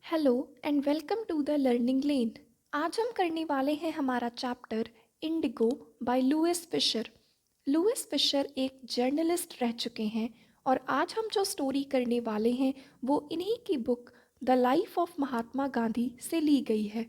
Hello and welcome to the learning lane. आज हम करने वाले हैं हमारा chapter Indigo by Louis Fischer. Louis Fischer एक जर्नलिस्ट रह चुके हैं और आज हम जो स्टोरी करने वाले हैं वो इन्हीं की book the life of Mahatma Gandhi से ली गई है।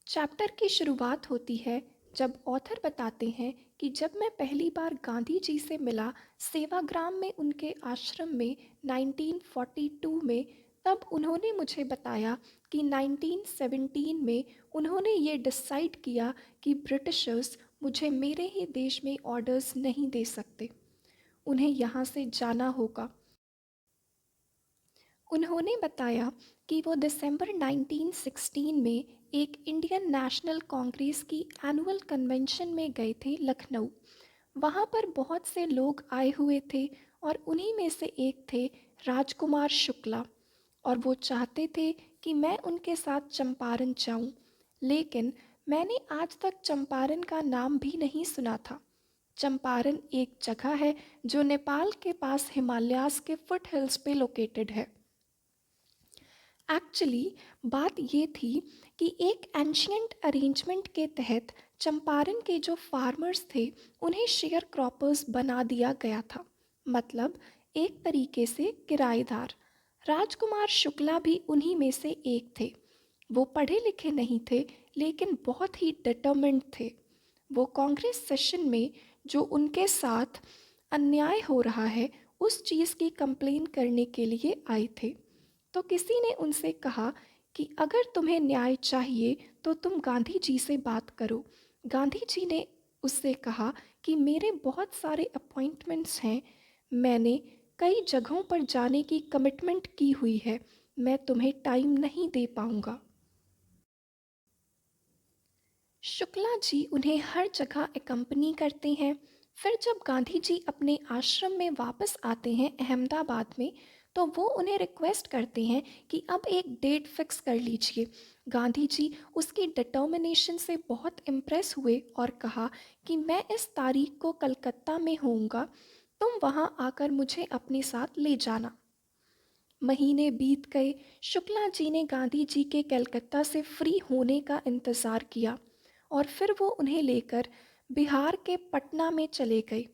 चैप्टर की शुरुआत होती है जब ऑथर बताते हैं कि जब मैं पहली बार गांधी जी से मिला सेवाग्राम में उनके आश्रम में 1942 में, तब उन्होंने मुझे बताया कि 1917 में उन्होंने ये डिसाइड किया कि ब्रिटिशर्स मुझे मेरे ही देश में ऑर्डर्स नहीं दे सकते, उन्हें यहाँ से जाना होगा। उन्होंने बताया कि वो दिसंबर 1916 में एक इंडियन नेशनल कांग्रेस की एनुअल कन्वेंशन में गए थे लखनऊ। वहाँ पर बहुत से लोग आए हुए थे और उन्हीं में से एक थे राजकुमार शुक्ला, और वो चाहते थे कि मैं उनके साथ चंपारण जाऊं, लेकिन मैंने आज तक चंपारण का नाम भी नहीं सुना था। चंपारण एक जगह है जो नेपाल के पास हिमालयाज के फुट हिल्स पे लोकेटेड है। एक्चुअली बात ये थी कि एक एंशियंट अरेंजमेंट के तहत चंपारण के जो फार्मर्स थे उन्हें शेयर क्रॉपर्स बना दिया गया था, मतलब एक तरीके से किराएदार। राजकुमार शुक्ला भी उन्हीं में से एक थे। वो पढ़े लिखे नहीं थे लेकिन बहुत ही डिटर्मिन्ड थे। वो कांग्रेस सेशन में जो उनके साथ अन्याय हो रहा है उस चीज़ की कंप्लेन करने के लिए आए थे। तो किसी ने उनसे कहा कि अगर तुम्हें न्याय चाहिए तो तुम गांधी जी से बात करो। गांधी जी ने उससे कहा कि मेरे बहुत सारे अपॉइंटमेंट्स हैं, मैंने कई जगहों पर जाने की कमिटमेंट की हुई है, मैं तुम्हें टाइम नहीं दे पाऊंगा। शुक्ला जी उन्हें हर जगह एकम्पनी करते हैं। फिर जब गांधी जी अपने आश्रम में वापस आते हैं अहमदाबाद में, तो वो उन्हें रिक्वेस्ट करते हैं कि अब एक डेट फिक्स कर लीजिए। गांधी जी उसकी डिटर्मिनेशन से बहुत इम्प्रेस हुए और कहा कि मैं इस तारीख को कलकत्ता में होऊंगा, तुम वहाँ आकर मुझे अपने साथ ले जाना। महीने बीत गए। शुक्ला जी ने गांधी जी के कलकत्ता से फ्री होने का इंतज़ार किया और फिर वो उन्हें लेकर बिहार के पटना में चले गए।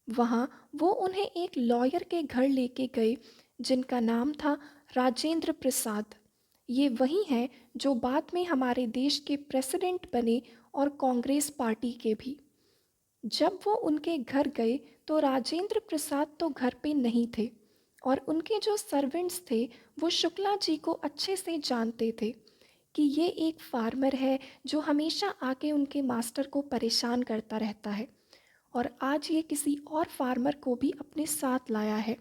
वहाँ वो उन्हें एक लॉयर के घर लेके गए जिनका नाम था राजेंद्र प्रसाद। ये वही हैं जो बाद में हमारे देश के प्रेसिडेंट बने और कांग्रेस पार्टी के भी। जब वो उनके घर गए तो राजेंद्र प्रसाद तो घर पे नहीं थे और उनके जो सर्वेंट्स थे वो शुक्ला जी को अच्छे से जानते थे कि ये एक फार्मर है जो हमेशा आके उनके मास्टर को परेशान करता रहता है, और आज ये किसी और फार्मर को भी अपने साथ लाया है।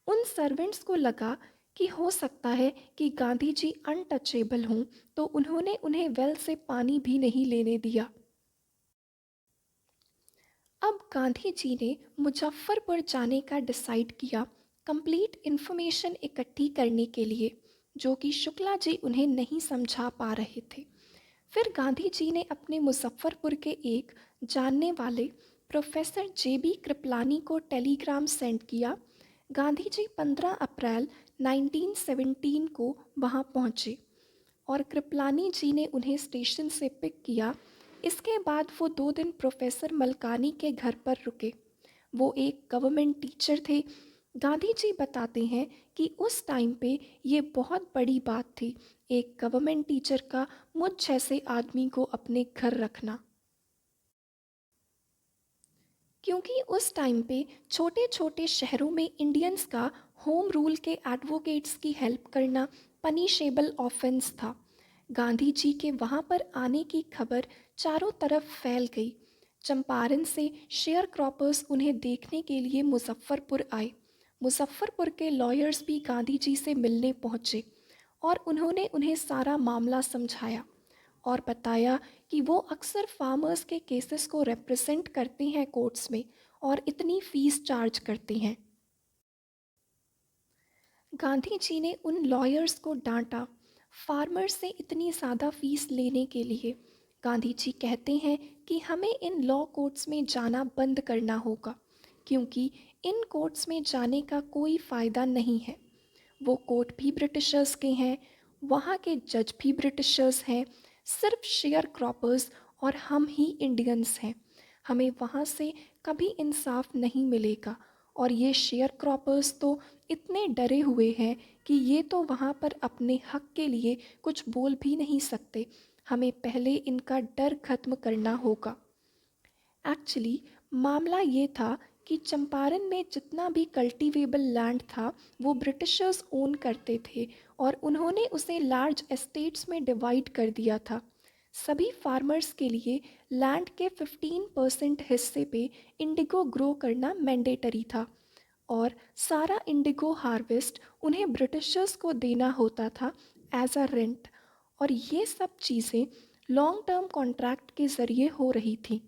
उन सर्वेंट्स को लगा कि हो सकता है कि गांधी जी अनटचेबल हों, तो उन्होंने उन्हें वेल से पानी भी नहीं लेने दिया। अब गांधी जी ने मुजफ्फरपुर जाने का डिसाइड किया कंप्लीट इन्फॉर्मेशन इकट्ठी करने के लिए, जो कि शुक्ला जी उन्हें नहीं समझा पा रहे थे। फिर गांधी जी ने अपने मुजफ्फरपुर के एक जानने वाले प्रोफेसर जेबी कृपलानी को टेलीग्राम सेंड किया। गांधी जी 15 अप्रैल 1917 को वहां पहुंचे और कृपलानी जी ने उन्हें स्टेशन से पिक किया। इसके बाद वो 2 दिन प्रोफेसर मलकानी के घर पर रुके। वो एक गवर्नमेंट टीचर थे। गांधी जी बताते हैं कि उस टाइम पे ये बहुत बड़ी बात थी, एक गवर्नमेंट टीचर का मुझ जैसे आदमी को अपने घर रखना, क्योंकि उस टाइम पे छोटे छोटे शहरों में इंडियंस का होम रूल के एडवोकेट्स की हेल्प करना पनिशेबल ऑफेंस था। गांधी जी के वहाँ पर आने की खबर चारों तरफ फैल गई। चंपारण से शेयर क्रॉपर्स उन्हें देखने के लिए मुजफ्फरपुर आए। मुजफ्फरपुर के लॉयर्स भी गांधी जी से मिलने पहुँचे और उन्होंने उन्हें सारा मामला समझाया और बताया कि वो अक्सर फार्मर्स के केसेस को रिप्रेजेंट करते हैं कोर्ट्स में और इतनी फ़ीस चार्ज करते हैं। गांधी जी ने उन लॉयर्स को डांटा फार्मर से इतनी ज़्यादा फीस लेने के लिए। गांधी जी कहते हैं कि हमें इन लॉ कोर्ट्स में जाना बंद करना होगा, क्योंकि इन कोर्ट्स में जाने का कोई फ़ायदा नहीं है। वो कोर्ट भी ब्रिटिशर्स के हैं, वहाँ के जज भी ब्रिटिशर्स हैं, सिर्फ शेयर क्रॉपर्स और हम ही इंडियंस हैं। हमें वहाँ से कभी इंसाफ नहीं मिलेगा। और ये शेयर क्रॉपर्स तो इतने डरे हुए हैं कि ये तो वहाँ पर अपने हक के लिए कुछ बोल भी नहीं सकते। हमें पहले इनका डर खत्म करना होगा। एक्चुअली मामला ये था कि चंपारण में जितना भी कल्टीवेबल लैंड था वो ब्रिटिशर्स ओन करते थे और उन्होंने उसे लार्ज एस्टेट्स में डिवाइड कर दिया था। सभी फार्मर्स के लिए लैंड के 15% हिस्से पे इंडिगो ग्रो करना मैंडेटरी था और सारा इंडिगो हार्वेस्ट उन्हें ब्रिटिशर्स को देना होता था एज अ रेंट। और ये सब चीज़ें लॉन्ग टर्म कॉन्ट्रैक्ट के ज़रिए हो रही थी।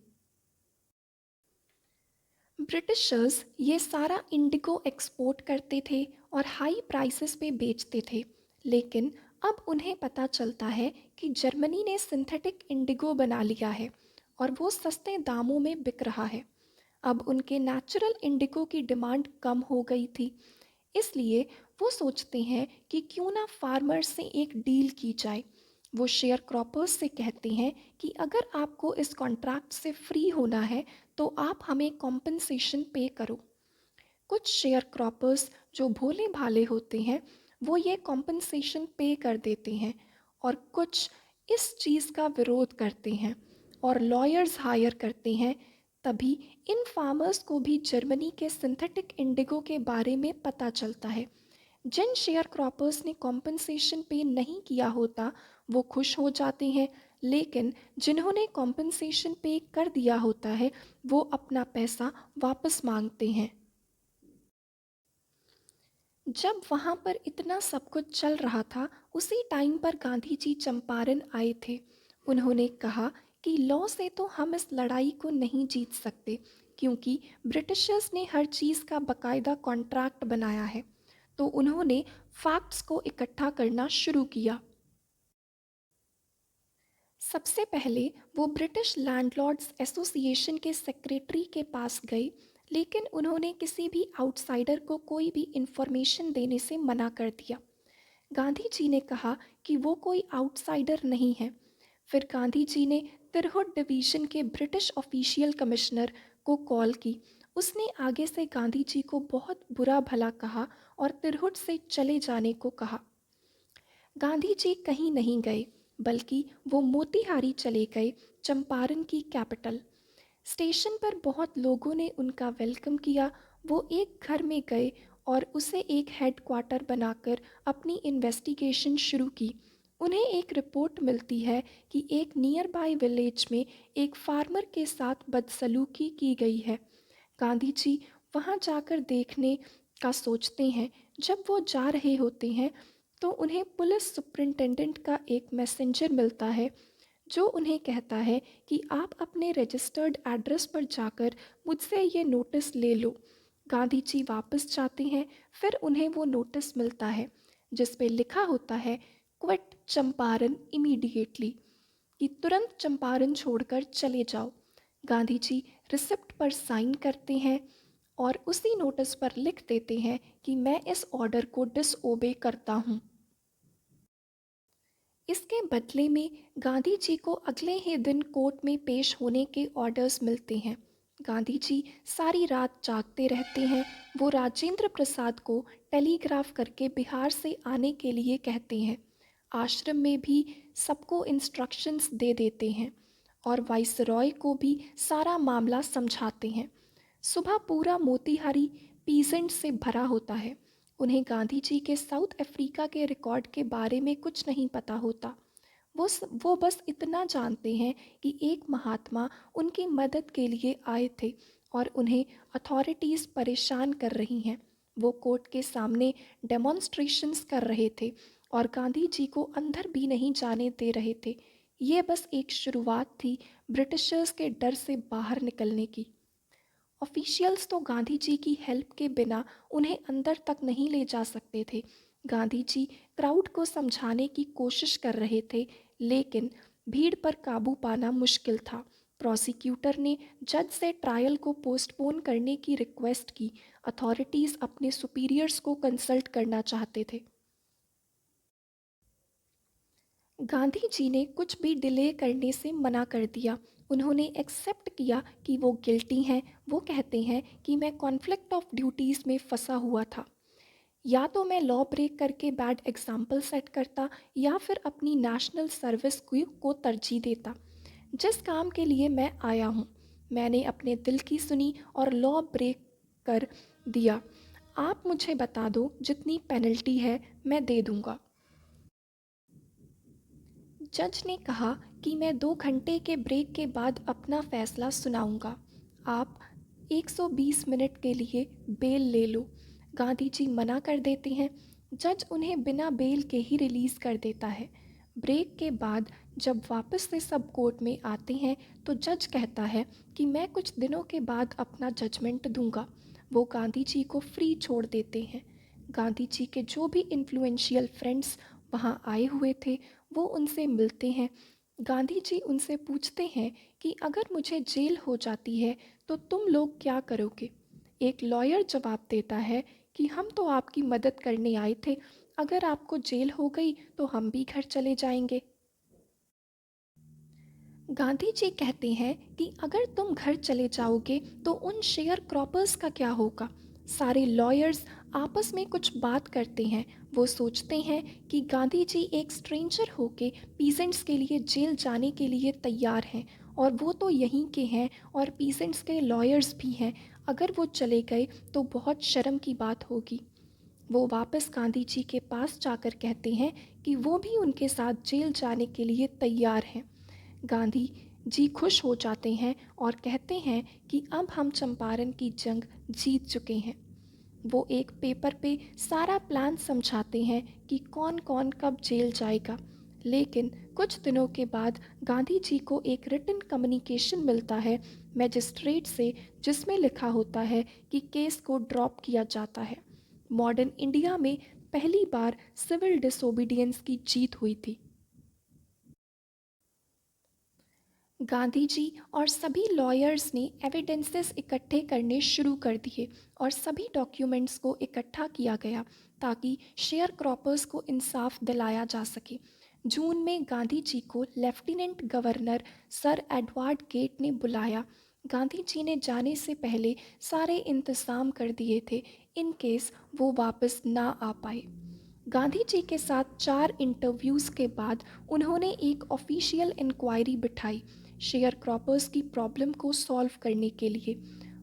ब्रिटिशर्स ये सारा इंडिगो एक्सपोर्ट करते थे और हाई प्राइसेस पे बेचते थे। लेकिन अब उन्हें पता चलता है कि जर्मनी ने सिंथेटिक इंडिगो बना लिया है और वो सस्ते दामों में बिक रहा है। अब उनके नेचुरल इंडिगो की डिमांड कम हो गई थी, इसलिए वो सोचते हैं कि क्यों ना फार्मर्स से एक डील की जाए। वो शेयर क्रॉपर्स से कहते हैं कि अगर आपको इस कॉन्ट्रैक्ट से फ्री होना है तो आप हमें कॉम्पनसेशन पे करो। कुछ शेयर क्रॉपर्स जो भोले भाले होते हैं वो ये कॉम्पनसेशन पे कर देते हैं और कुछ इस चीज़ का विरोध करते हैं और लॉयर्स हायर करते हैं। तभी इन फार्मर्स को भी जर्मनी के सिंथेटिक इंडिगो के बारे में पता चलता है। जिन शेयर क्रॉपर्स ने कॉम्पनसेशन पे नहीं किया होता वो खुश हो जाते हैं, लेकिन जिन्होंने कॉम्पनसेशन पे कर दिया होता है वो अपना पैसा वापस मांगते हैं। जब वहाँ पर इतना सब कुछ चल रहा था उसी टाइम पर गांधी जी चंपारण आए थे। उन्होंने कहा कि लॉ से तो हम इस लड़ाई को नहीं जीत सकते, क्योंकि ब्रिटिशर्स ने हर चीज़ का बकायदा कॉन्ट्रैक्ट बनाया है। तो उन्होंने फैक्ट्स को इकट्ठा करना शुरू किया। सबसे पहले वो ब्रिटिश लैंडलॉर्ड्स एसोसिएशन के सेक्रेटरी के पास गए, लेकिन उन्होंने किसी भी आउटसाइडर को कोई भी इंफॉर्मेशन देने से मना कर दिया। गांधी जी ने कहा कि वो कोई आउटसाइडर नहीं है। फिर गांधी जी ने तिरहुत डिवीज़न के ब्रिटिश ऑफिशियल कमिश्नर को कॉल की। उसने आगे से गांधी जी को बहुत बुरा भला कहा और तिरहुत से चले जाने को कहा। गांधी जी कहीं नहीं गए, बल्कि वो मोतीहारी चले गए, चंपारण की कैपिटल। स्टेशन पर बहुत लोगों ने उनका वेलकम किया। वो एक घर में गए और उसे एक हेड क्वार्टर बनाकर अपनी इन्वेस्टिगेशन शुरू की। उन्हें एक रिपोर्ट मिलती है कि एक नियर बाय विलेज में एक फार्मर के साथ बदसलूकी की गई है। गांधी जी वहां जाकर देखने का सोचते हैं। जब वो जा रहे होते हैं तो उन्हें पुलिस सुपरिंटेंडेंट का एक मैसेंजर मिलता है जो उन्हें कहता है कि आप अपने रजिस्टर्ड एड्रेस पर जाकर मुझसे ये नोटिस ले लो। गांधी जी वापस जाते हैं। फिर उन्हें वो नोटिस मिलता है जिस पे लिखा होता है, क्विट चंपारण इमीडिएटली, कि तुरंत चंपारण छोड़कर चले जाओ। गांधी जी रिसिप्ट पर साइन करते हैं और उसी नोटिस पर लिख देते हैं कि मैं इस ऑर्डर को डिसओबे करता हूँ। इसके बदले में गांधी जी को अगले ही दिन कोर्ट में पेश होने के ऑर्डर्स मिलते हैं। गांधी जी सारी रात जागते रहते हैं। वो राजेंद्र प्रसाद को टेलीग्राफ करके बिहार से आने के लिए कहते हैं। आश्रम में भी सबको इंस्ट्रक्शंस दे देते हैं और वाइसरॉय को भी सारा मामला समझाते हैं। सुबह पूरा मोतीहारी पीजेंट से भरा होता है। उन्हें गांधी जी के साउथ अफ्रीका के रिकॉर्ड के बारे में कुछ नहीं पता होता। वो बस इतना जानते हैं कि एक महात्मा उनकी मदद के लिए आए थे और उन्हें अथॉरिटीज़ परेशान कर रही हैं। वो कोर्ट के सामने डेमोन्स्ट्रेशंस कर रहे थे और गांधी जी को अंदर भी नहीं जाने दे रहे थे। ये बस एक शुरुआत थी ब्रिटिशर्स के डर से बाहर निकलने की। ऑफिशियल्स तो गांधी जी की हेल्प के बिना उन्हें अंदर तक नहीं ले जा सकते थे। गांधी जी क्राउड को समझाने की कोशिश कर रहे थे, लेकिन भीड़ पर काबू पाना मुश्किल था। प्रोसिक्यूटर ने जज से ट्रायल को पोस्टपोन करने की रिक्वेस्ट की। अथॉरिटीज़ अपने सुपीरियर्स को कंसल्ट करना चाहते थे। गांधी जी ने कुछ भी डिले करने से मना कर दिया। उन्होंने एक्सेप्ट किया कि वो गिल्टी हैं। वो कहते हैं कि मैं कॉन्फ्लिक्ट ऑफ ड्यूटीज़ में फंसा हुआ था। या तो मैं लॉ ब्रेक करके बैड एग्जाम्पल सेट करता या फिर अपनी नेशनल सर्विस को तरजीह देता। जिस काम के लिए मैं आया हूँ, मैंने अपने दिल की सुनी और लॉ ब्रेक कर दिया। आप मुझे बता दो, जितनी पेनल्टी है मैं दे दूँगा। जज ने कहा कि मैं 2 घंटे के ब्रेक के बाद अपना फैसला सुनाऊंगा। आप 120 मिनट के लिए बेल ले लो। गांधी जी मना कर देते हैं। जज उन्हें बिना बेल के ही रिलीज़ कर देता है। ब्रेक के बाद जब वापस से सब कोर्ट में आते हैं तो जज कहता है कि मैं कुछ दिनों के बाद अपना जजमेंट दूंगा। वो गांधी जी को फ्री छोड़ देते हैं। गांधी जी के जो भी इन्फ्लुएंशियल फ्रेंड्स वहाँ आए हुए थे वो उनसे मिलते हैं। गांधी जी उनसे पूछते हैं कि अगर मुझे जेल हो जाती है तो तुम लोग क्या करोगे। एक लॉयर जवाब देता है कि हम तो आपकी मदद करने आए थे, अगर आपको जेल हो गई तो हम भी घर चले जाएंगे। गांधी जी कहते हैं कि अगर तुम घर चले जाओगे तो उन शेयर क्रॉपर्स का क्या होगा। सारे लॉयर्स आपस में कुछ बात करते हैं। वो सोचते हैं कि गांधी जी एक स्ट्रेंजर होके पीजेंट्स के लिए जेल जाने के लिए तैयार हैं, और वो तो यहीं के हैं और पीजेंट्स के लॉयर्स भी हैं। अगर वो चले गए तो बहुत शर्म की बात होगी। वो वापस गांधी जी के पास जाकर कहते हैं कि वो भी उनके साथ जेल जाने के लिए तैयार हैं। गांधी जी खुश हो जाते हैं और कहते हैं कि अब हम चंपारण की जंग जीत चुके हैं। वो एक पेपर पे सारा प्लान समझाते हैं कि कौन कौन कब जेल जाएगा। लेकिन कुछ दिनों के बाद गांधी जी को एक रिटन कम्युनिकेशन मिलता है मैजिस्ट्रेट से, जिसमें लिखा होता है कि केस को ड्रॉप किया जाता है। मॉडर्न इंडिया में पहली बार सिविल डिसोबीडियंस की जीत हुई थी। गांधी जी और सभी लॉयर्स ने एविडेंसेस इकट्ठे करने शुरू कर दिए और सभी डॉक्यूमेंट्स को इकट्ठा किया गया ताकि शेयर क्रॉपर्स को इंसाफ दिलाया जा सके। जून में गांधी जी को lieutenant governor sir Edward Gait ने बुलाया। गांधी जी ने जाने से पहले सारे इंतज़ाम कर दिए थे इन केस वो वापस ना आ पाए। गांधी जी के साथ 4 इंटरव्यूज़ के बाद उन्होंने एक ऑफिशियल इंक्वायरी बिठाई शेयर क्रॉपर्स की प्रॉब्लम को सॉल्व करने के लिए।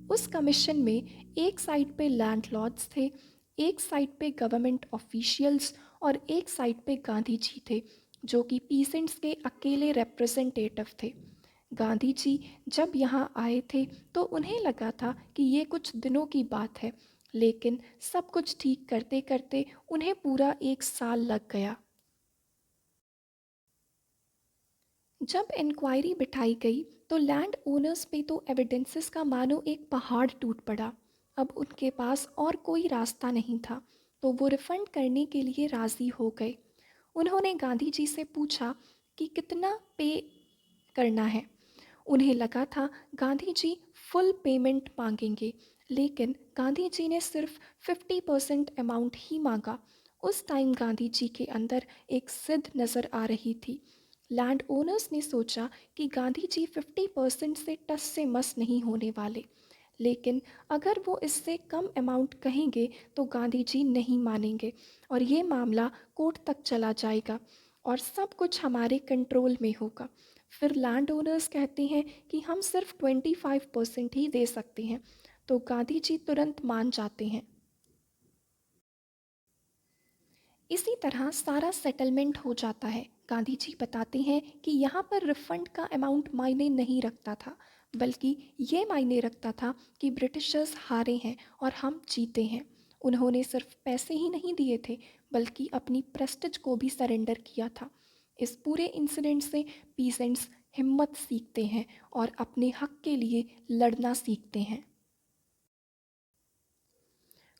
उस कमीशन में एक साइड पे लैंडलॉर्ड्स थे, एक साइड पे गवर्नमेंट ऑफिशियल्स और एक साइड पे गांधी जी थे, जो कि पीसेंट्स के अकेले रिप्रेजेंटेटिव थे। गांधी जी जब यहाँ आए थे तो उन्हें लगा था कि ये कुछ दिनों की बात है, लेकिन सब कुछ ठीक करते करते उन्हें पूरा 1 साल लग गया। जब इंक्वायरी बिठाई गई तो लैंड ओनर्स पे तो एविडेंसेस का मानो एक पहाड़ टूट पड़ा। अब उनके पास और कोई रास्ता नहीं था, तो वो रिफंड करने के लिए राज़ी हो गए। उन्होंने गांधी जी से पूछा कि कितना पे करना है। उन्हें लगा था गांधी जी फुल पेमेंट मांगेंगे, लेकिन गांधी जी ने सिर्फ 50% अमाउंट ही मांगा। उस टाइम गांधी जी के अंदर एक जिद नज़र आ रही थी। लैंड ओनर्स ने सोचा कि गांधी जी 50% से टस से मस नहीं होने वाले, लेकिन अगर वो इससे कम अमाउंट कहेंगे तो गांधी जी नहीं मानेंगे और ये मामला कोर्ट तक चला जाएगा और सब कुछ हमारे कंट्रोल में होगा। फिर लैंड ओनर्स कहते हैं कि हम सिर्फ 25% ही दे सकते हैं, तो गांधी जी तुरंत मान जाते हैं। इसी तरह सारा सेटलमेंट हो जाता है। गांधी जी बताते हैं कि यहाँ पर रिफंड का अमाउंट मायने नहीं रखता था, बल्कि ये मायने रखता था कि ब्रिटिशर्स हारे हैं और हम जीते हैं। उन्होंने सिर्फ पैसे ही नहीं दिए थे, बल्कि अपनी प्रेस्टिज को भी सरेंडर किया था। इस पूरे इंसिडेंट से पीसेंट्स हिम्मत सीखते हैं और अपने हक के लिए लड़ना सीखते हैं।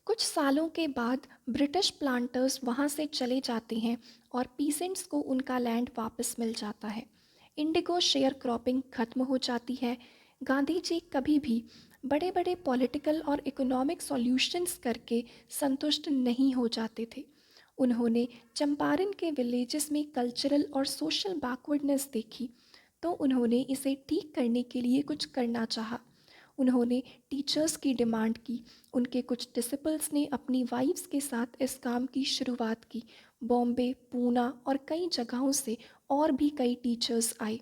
कुछ सालों के बाद ब्रिटिश प्लांटर्स वहाँ से चले जाते हैं और पीसेंट्स को उनका लैंड वापस मिल जाता है। इंडिगो शेयर क्रॉपिंग खत्म हो जाती है। गांधी जी कभी भी बड़े बड़े पॉलिटिकल और इकोनॉमिक सॉल्यूशंस करके संतुष्ट नहीं हो जाते थे। उन्होंने चंपारण के विलेजेस में कल्चरल और सोशल बैकवर्डनेस देखी, तो उन्होंने इसे ठीक करने के लिए कुछ करना चाहा। उन्होंने टीचर्स की डिमांड की। उनके कुछ डिसिपल्स ने अपनी वाइफ्स के साथ इस काम की शुरुआत की। बॉम्बे, पूना और कई जगहों से और भी कई टीचर्स आए।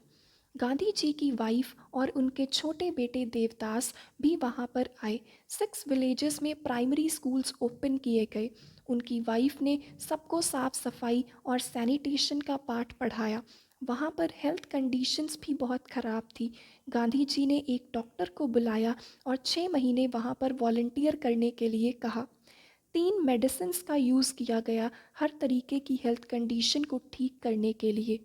गांधी जी की वाइफ और उनके छोटे बेटे देवदास भी वहाँ पर आए। 6 विलेजेस में प्राइमरी स्कूल्स ओपन किए गए। उनकी वाइफ ने सबको साफ सफाई और सैनिटेशन का पाठ पढ़ाया। वहाँ पर हेल्थ कंडीशंस भी बहुत ख़राब थी। गांधी जी ने एक डॉक्टर को बुलाया और 6 महीने वहाँ पर वॉलंटियर करने के लिए कहा। 3 मेडिसिन्स का यूज़ किया गया हर तरीके की हेल्थ कंडीशन को ठीक करने के लिए।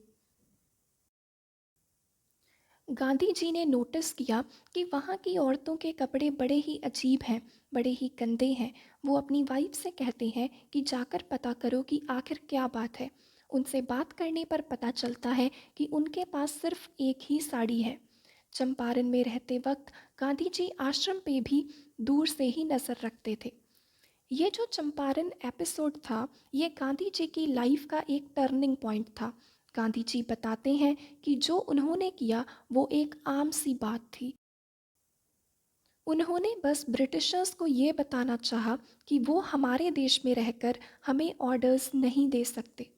गांधी जी ने नोटिस किया कि वहाँ की औरतों के कपड़े बड़े ही अजीब हैं, बड़े ही गंदे हैं। वो अपनी वाइफ से कहते हैं कि जाकर पता करो कि आखिर क्या बात है। उनसे बात करने पर पता चलता है कि उनके पास सिर्फ एक ही साड़ी है। चंपारण में रहते वक्त गांधी जी आश्रम पे भी दूर से ही नज़र रखते थे। ये जो चंपारण एपिसोड था, ये गांधी जी की लाइफ का एक टर्निंग पॉइंट था। गांधी जी बताते हैं कि जो उन्होंने किया वो एक आम सी बात थी। उन्होंने बस ब्रिटिशर्स को ये बताना चाहा कि वो हमारे देश में रहकर हमें ऑर्डर्स नहीं दे सकते।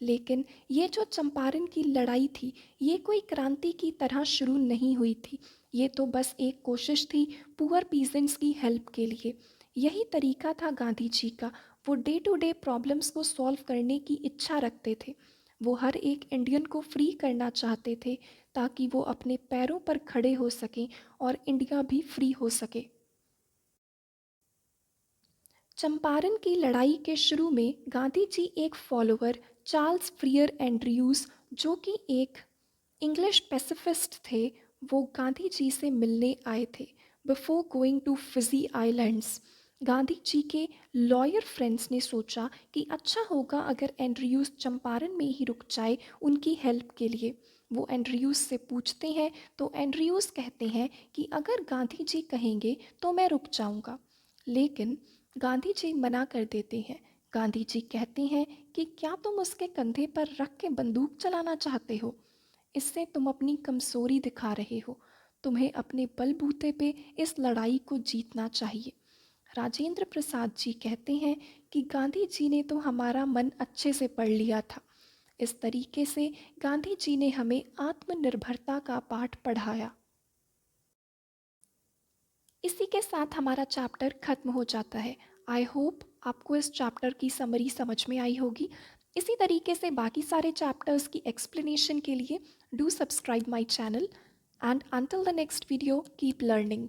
लेकिन ये जो चंपारण की लड़ाई थी, ये कोई क्रांति की तरह शुरू नहीं हुई थी। ये तो बस एक कोशिश थी पुअर पीजेंट्स की हेल्प के लिए। यही तरीका था गांधी जी का। वो डे टू डे प्रॉब्लम्स को सॉल्व करने की इच्छा रखते थे। वो हर एक इंडियन को फ्री करना चाहते थे, ताकि वो अपने पैरों पर खड़े हो सकें और इंडिया भी फ्री हो सके। चंपारण की लड़ाई के शुरू में गांधी जी एक फॉलोअर चार्ल्स फ्रियर एंड्रयूज, जो कि एक इंग्लिश पैसिफिस्ट थे, वो गांधी जी से मिलने आए थे before going to Fiji Islands. Gandhi ji के लॉयर फ्रेंड्स ने सोचा कि अच्छा होगा अगर एंड्रयूज चंपारण में ही रुक जाए उनकी हेल्प के लिए। वो एंड्रयूज से पूछते हैं तो एंड्रयूज कहते हैं कि अगर गांधी जी कहेंगे तो मैं रुक जाऊंगा। लेकिन गांधी जी मना कर देते हैं। गांधी जी कहते हैं कि क्या तुम उसके कंधे पर रख के बंदूक चलाना चाहते हो? इससे तुम अपनी कमजोरी दिखा रहे हो। तुम्हें अपने बलबूते पे इस लड़ाई को जीतना चाहिए। राजेंद्र प्रसाद जी कहते हैं कि गांधी जी ने तो हमारा मन अच्छे से पढ़ लिया था। इस तरीके से गांधी जी ने हमें आत्मनिर्भरता का पाठ पढ़ाया। इसी के साथ हमारा चैप्टर खत्म हो जाता है। आई होप आपको इस चैप्टर की समरी समझ में आई होगी। इसी तरीके से बाकी सारे चैप्टर्स की एक्सप्लेनेशन के लिए do subscribe my channel, and until the next video, keep learning.